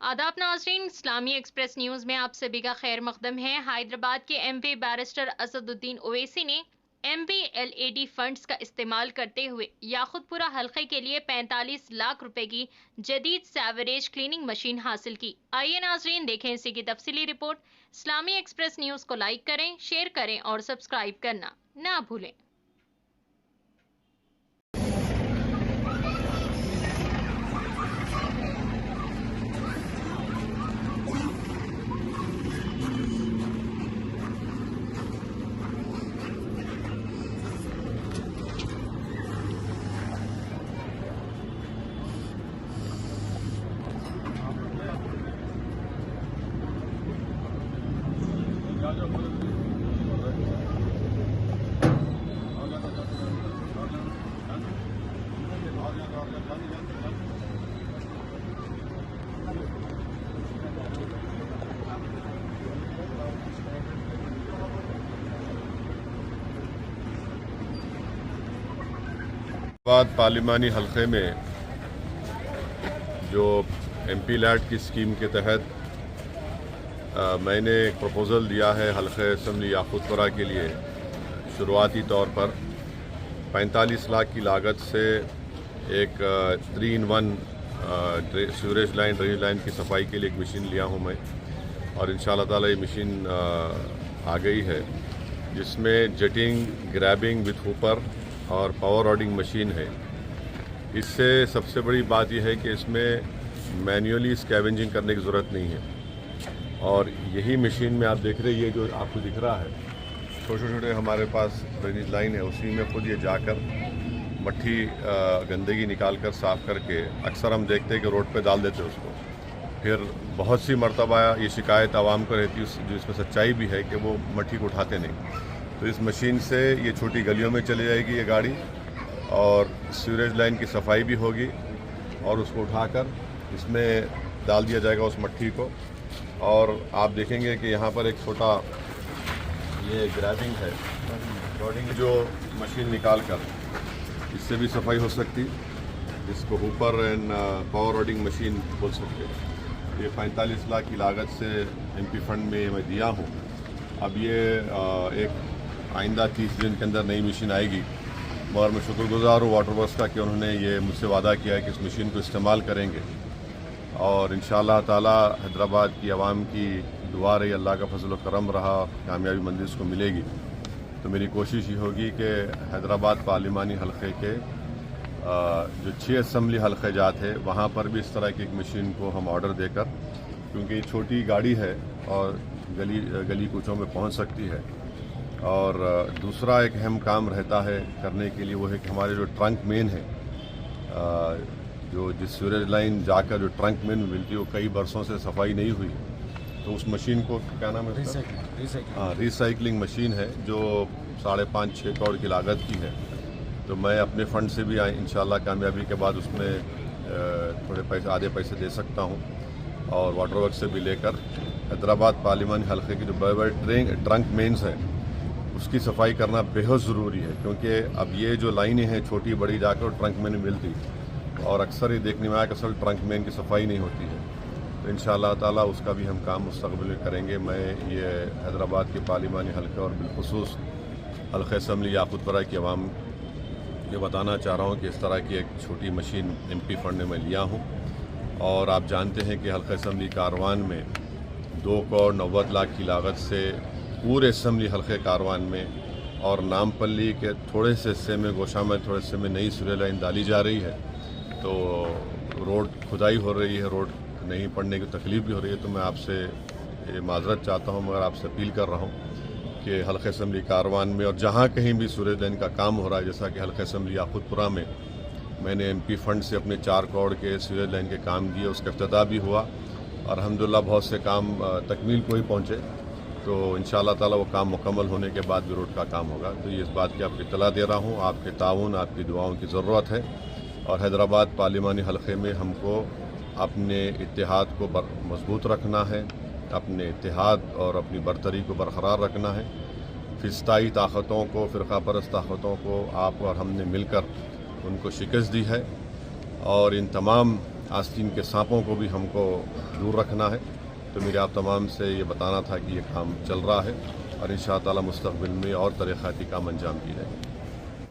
आदाब नाज़रीन, इस्लामी express news में आप सभी का खैर मकदम है। हैदराबाद के एमपी बैरिस्टर असदुद्दीन ओवैसी ने एमपीएलएडी फंड्स का इस्तेमाल करते हुए याकुतपुरा हल्के के लिए 45 लाख रुपए की जदीद सैवरेज क्लीनिंग मशीन हासिल की। आइए नाज़रीन देखें इसी की तफसीली रिपोर्ट। इस्लामी एक्सप्रेस न्यूज़ को लाइक करें, शेयर करें और सब्सक्राइब करना ना भूलें। बाद पार्लिमानी हलक़े में जो एमपी लैट की स्कीम के तहत मैंने एक प्रपोज़ल दिया है हल्क़े असम्बली याकुतपुरा के लिए। शुरुआती तौर पर 45 लाख की लागत से एक 3-in-1 sewerage line, drainage line की सफाई के लिए एक मशीन लिया हूँ मैं, और इंशाअल्लाह ताला ये मशीन आ गई है, जिसमें जेटिंग, ग्रैबिंग विथ हुपर और पावर रॉडिंग मशीन है। इससे सबसे बड़ी बात यह है कि इसमें मैन्युअली स्कैवेंजिंग करने की ज़रूरत नहीं है, और यही मशीन में आप देख रहे हैं, ये जो आपको दिख रहा है छोटे छोटे हमारे पास ड्रेनेज लाइन है, उसी में खुद ये जाकर मट्टी गंदगी निकाल कर साफ़ करके, अक्सर हम देखते हैं कि रोड पे डाल देते हैं उसको। फिर बहुत सी मरतबा ये शिकायत आवाम को रहती है, जिसमें सच्चाई भी है कि वो मट्टी को उठाते नहीं। तो इस मशीन से ये छोटी गलियों में चली जाएगी ये गाड़ी, और सीवरेज लाइन की सफाई भी होगी, और उसको उठाकर इसमें डाल दिया जाएगा उस मट्टी को। और आप देखेंगे कि यहाँ पर एक छोटा ये ग्रैबिंग है, रॉडिंग जो मशीन निकाल कर इससे भी सफाई हो सकती, इसको हुपर एंड पावर रॉडिंग मशीन बोल सकते हैं। ये 45 लाख की लागत से एमपी फंड में मैं दिया हूँ। अब ये एक आइंदा 30 दिन के अंदर नई मशीन आएगी, मगर मैं शुक्रगुजार हूँ वाटर वर्क्स का कि उन्होंने ये मुझसे वादा किया है कि इस मशीन को इस्तेमाल करेंगे, और इंशाअल्लाह ताला हैदराबाद की आवाम की दुआ रही, अल्लाह का फजल व करम रहा, कामयाबी मंजिल इसको मिलेगी। तो मेरी कोशिश ये होगी कि हैदराबाद पार्लिमानी हलक़े के जो 6 असम्बली हलक़े जात है, वहाँ पर भी इस तरह की एक मशीन को हम ऑर्डर देकर, क्योंकि ये छोटी गाड़ी है और गली कूचों में पहुँच सकती है। और दूसरा एक अहम काम रहता है करने के लिए, वो है कि हमारे जो ट्रंक मेन है, जो जिस सीवरेज लाइन जाकर जो ट्रंक मेन मिलती है, वो कई बरसों से सफाई नहीं हुई, तो उस मशीन को क्या नाम है, रिसाइकलिंग मशीन है, जो 5.5-6 करोड़ की लागत की है। तो मैं अपने फ़ंड से भी इंशाअल्लाह कामयाबी के बाद उसमें थोड़े पैसे, आधे पैसे दे सकता हूँ, और वाटर वर्क से भी लेकर हैदराबाद पार्लिमानी हलक़े की जो बड़े ट्रंक मेन्स है उसकी सफाई करना बेहद ज़रूरी है, क्योंकि अब ये जो लाइनें हैं छोटी बड़ी जाकर ट्रंक मेन मिलती, और अक्सर ये देखने में आया कि असल ट्रंक मेन की सफाई नहीं होती है। तो इंशाअल्लाह ताला उसका भी हम काम मुस्तक़बिल में करेंगे। मैं ये हैदराबाद के पार्लिमानी हलक़े और बिलखुसूस हल्क़े असम्बली याकुतपुरा की आवाम ये बताना चाह रहा हूँ कि इस तरह की एक छोटी मशीन एमपी फंड में मैं लिया हूँ। और आप जानते हैं कि हल्क़े असम्बली कारवान में 2 करोड़ 90 लाख की लागत से पूरे असम्बली हल्क़े कारवान में और नामपल्ली के थोड़े से हिस्से में, गोशा में थोड़े हिस्से में नई सीवरेज लाइन डाली जा रही है। तो रोड खुदाई हो रही है, रोड नहीं पड़ने की तकलीफ़ भी हो रही है। तो मैं आपसे माजरत चाहता हूँ, मगर आपसे अपील कर रहा हूँ कि हल्क़े असम्बली कारवान में और जहाँ कहीं भी सीवरेज लाइन का काम हो रहा है, जैसा कि हल्क़े असम्बली याकुतपुरा में मैंने एमपी फंड से अपने 4 करोड़ के सीवरेज लाइन के काम दिए, उसका इफ्तिताह भी हुआ, और अल्हम्दुलिल्लाह बहुत से काम तकमील को ही पहुँचे। तो इंशाअल्लाह ताला वो काम मुकम्मल होने के बाद भी रोड का काम होगा। तो ये इस बात की आपको इत्तला दे रहा हूँ, आपके ताउन, आपकी दुआओं की ज़रूरत है, और हैदराबाद पार्लिमानी हलक़े में हमको अपने इत्तेहाद को मजबूत रखना है, अपने इत्तेहाद और अपनी बरतरी को बरकरार रखना है। फिस्ताई ताकतों को, फ़िरक़ा परस्त ताकतों को आप और हमने मिलकर उनको शिकस्त दी है, और इन तमाम آستین کے سانپوں کو بھی ہم کو دور رکھنا ہے. تو میرے آپ تمام سے یہ بتانا تھا کہ یہ کام چل رہا ہے اور انشاء اللہ مستقبل میں اور ترقیاتی کام انجام دی جائے.